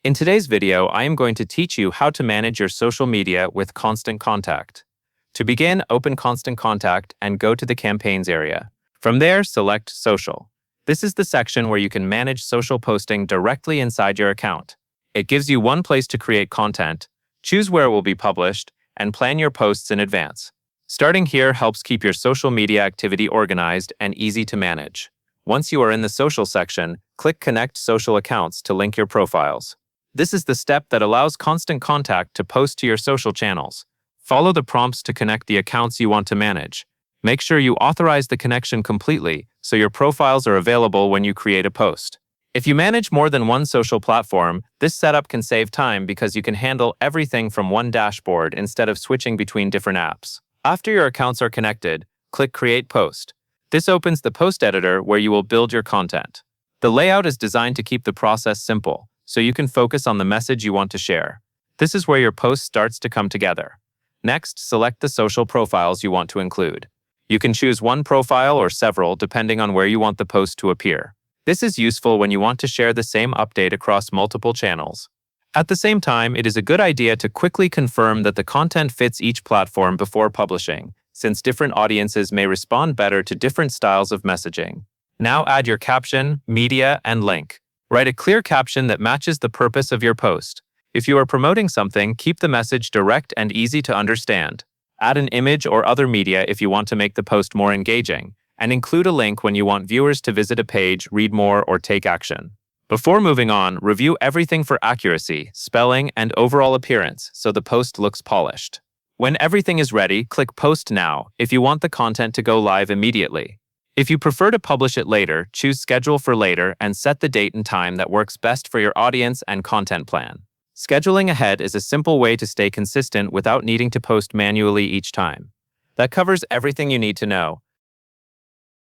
In today's video, I am going to teach you how to manage your social media with Constant Contact. To begin, open Constant Contact and go to the Campaigns area. From there, select Social. This is the section where you can manage social posting directly inside your account. It gives you one place to create content, choose where it will be published, and plan your posts in advance. Starting here helps keep your social media activity organized and easy to manage. Once you are in the Social section, click Connect Social Accounts to link your profiles. This is the step that allows Constant Contact to post to your social channels. Follow the prompts to connect the accounts you want to manage. Make sure you authorize the connection completely so your profiles are available when you create a post. If you manage more than one social platform, this setup can save time because you can handle everything from one dashboard instead of switching between different apps. After your accounts are connected, click Create Post. This opens the post editor where you will build your content. The layout is designed to keep the process simple, so you can focus on the message you want to share. This is where your post starts to come together. Next, select the social profiles you want to include. You can choose one profile or several depending on where you want the post to appear. This is useful when you want to share the same update across multiple channels. At the same time, it is a good idea to quickly confirm that the content fits each platform before publishing, since different audiences may respond better to different styles of messaging. Now add your caption, media, and link. Write a clear caption that matches the purpose of your post. If you are promoting something, keep the message direct and easy to understand. Add an image or other media if you want to make the post more engaging, and include a link when you want viewers to visit a page, read more, or take action. Before moving on, review everything for accuracy, spelling, and overall appearance so the post looks polished. When everything is ready, click Post Now if you want the content to go live immediately. If you prefer to publish it later, choose Schedule for Later and set the date and time that works best for your audience and content plan. Scheduling ahead is a simple way to stay consistent without needing to post manually each time. That covers everything you need to know.